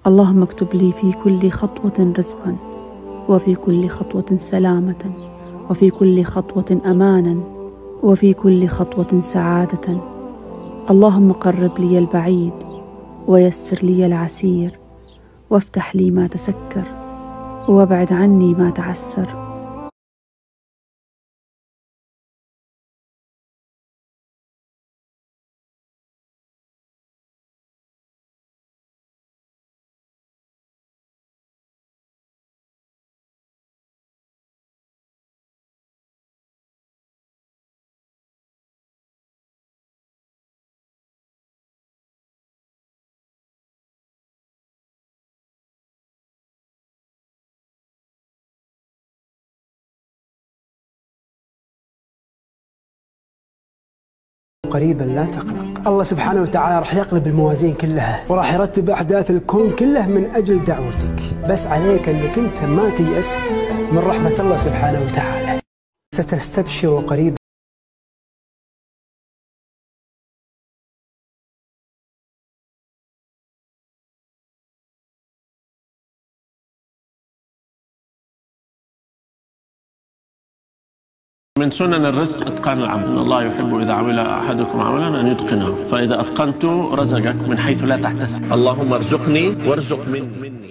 اللهم اكتب لي في كل خطوة رزقا، وفي كل خطوة سلامة، وفي كل خطوة أمانا، وفي كل خطوة سعادة. اللهم قرب لي البعيد، ويسر لي العسير، وافتح لي ما تسكر، وابعد عني ما تعسر. قريبا لا تقلق، الله سبحانه وتعالى راح يقلب الموازين كلها، وراح يرتب أحداث الكون كله من أجل دعوتك. بس عليك أنك أنت ما تيأس من رحمة الله سبحانه وتعالى. ستستبشر قريبا. من سنن الرزق إتقان العمل، إن الله يحب إذا عمل أحدكم عملا أن يتقنه، فإذا أتقنته رزقك من حيث لا تحتسب. اللهم ارزقني وارزق مني.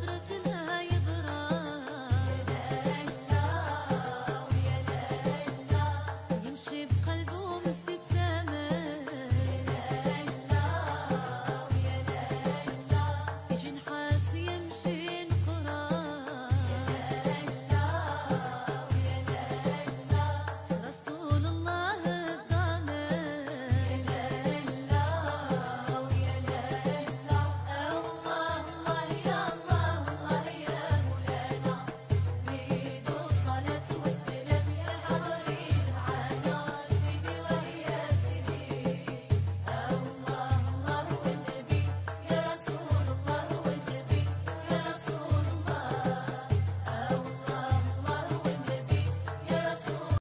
نظرة